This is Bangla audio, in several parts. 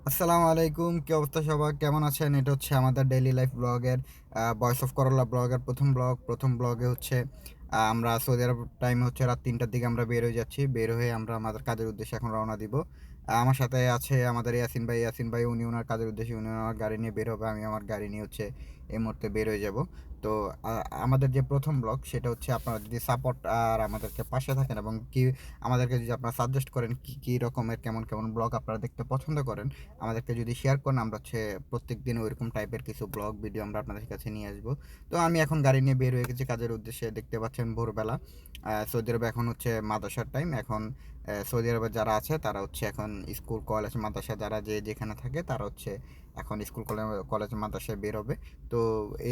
আসসালামু আলাইকুম, কি অবস্থা সবার? কেমন আছেন? এটা হচ্ছে আমাদের ডেইলি লাইফ ব্লগের ভয়েস অফ করল্লা ব্লগের প্রথম ব্লগ। প্রথম ব্লগে হচ্ছে আমরা সৌদি আরব টাইমে হচ্ছে রাত ৩টার দিকে আমরা বের হয়ে যাচ্ছি। বের হয়ে আমরা আমাদের কাজের উদ্দেশ্যে এখন রওনা দিব। আমার সাথে আছে আমাদের ইয়াসিন ভাই উনি ওনার কাজের উদ্দেশ্যে উনি ওনার গাড়ি নিয়ে বের হবে। আমি আমার গাড়ি নিয়ে হচ্ছে এই মুহূর্তে বের হয়ে যাব। তো আমাদের যে প্রথম ব্লগ সেটা হচ্ছে আপনারা যদি সাপোর্ট আর আমাদেরকে পাশে থাকেন এবং আমাদেরকে যদি আপনারা সাজেস্ট করেন কী রকমের কেমন ব্লগ আপনারা দেখতে পছন্দ করেন, আমাদেরকে যদি শেয়ার করেন আমরা হচ্ছে প্রত্যেকদিন ওইরকম টাইপের কিছু ব্লগ ভিডিও আমরা আপনাদের কাছে নিয়ে আসবো। তো আমি এখন গাড়ি নিয়ে বের হয়ে গেছি কাজের উদ্দেশ্যে। দেখতে পাচ্ছেন ভোরবেলা সৌদি আরবে এখন হচ্ছে মাদ্রাসার টাইম। এখন সৌদি আরবে যারা আছে তারা হচ্ছে এখন স্কুল কলেজ মাদ্রাসা যারা যেখানে থাকে তারা হচ্ছে এখন স্কুল কলেজ মাদ্রাসায় বের হবে। তো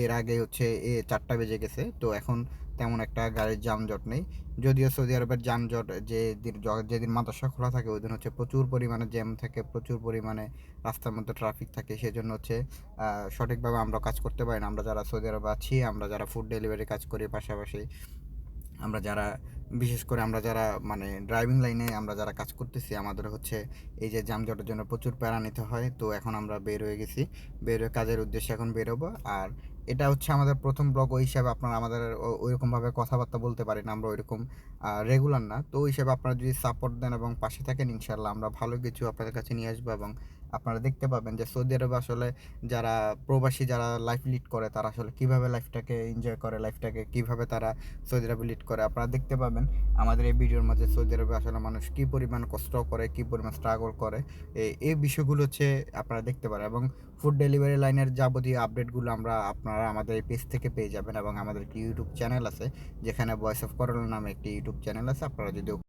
এর আগে হচ্ছে 4টা বেজে গেছে, তো এখন তেমন একটা গাড়ির যানজট নেই। যদিও সৌদি আরবের যানজট যেদিন মাদ্রাসা খোলা থাকে ওই দিন হচ্ছে প্রচুর পরিমাণে জ্যাম থাকে, প্রচুর পরিমাণে রাস্তার মধ্যে ট্রাফিক থাকে। সেজন্য হচ্ছে সঠিকভাবে আমরা কাজ করতে পারি না। আমরা যারা সৌদি আরবে আছি, আমরা যারা ফুড ডেলিভারি কাজ করি, পাশাপাশি আমরা যারা বিশেষ করে আমরা যারা মানে ড্রাইভিং লাইনে আমরা যারা কাজ করতেছি, আমাদের হচ্ছে এই যে যানজটের জন্য প্রচুর প্যারা নিতে হয়। তো এখন আমরা বের হয়ে গেছি, বের হয়ে কাজের উদ্দেশ্যে এখন বেরোবো। আর এটা হচ্ছে আমাদের প্রথম ব্লগ, ওই হিসাবে আপনারা আমাদের ওইরকমভাবে কথাবার্তা বলতে পারি না, আমরা ওইরকম রেগুলার না। তো ওই হিসাবে আপনারা যদি সাপোর্ট দেন এবং পাশে থাকেন, ইনশাল্লাহ আমরা ভালো কিছু আপনাদের কাছে নিয়ে আসবো। এবং আপনারা দেখতে পাবেন যে সৌদি আরবে আসলে যারা প্রবাসী যারা লাইফ লিড করে তারা আসলে কীভাবে লাইফটাকে এনজয় করে, লাইফটাকে কীভাবে তারা সৌদি আরবে লিড করে। আপনারা দেখতে পাবেন আমাদের এই ভিডিওর মাঝে সৌদি আরবে আসলে মানুষ কী পরিমাণ কষ্ট করে, কী পরিমাণ স্ট্রাগল করে, এই বিষয়গুলো হচ্ছে আপনারা দেখতে পারেন। এবং ফুড ডেলিভারি লাইনের যাবতীয় আপডেটগুলো আপনারা আমাদের এই পেজ থেকে পেয়ে যাবেন। এবং আমাদের একটি ইউটিউব চ্যানেল আছে, যেখানে ভয়েস অফ করোনা নামে একটি ইউটিউব চ্যানেল আছে। আপনারা যদি